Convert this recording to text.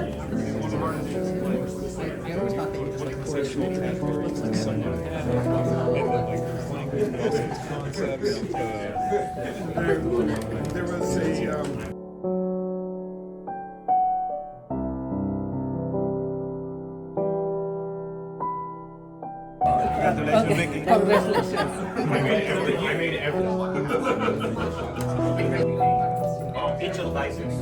I always thought that you just like force your looks like someone had it, and then like there's language concepts. There was a Okay. Congratulations. I made everything. Digital license.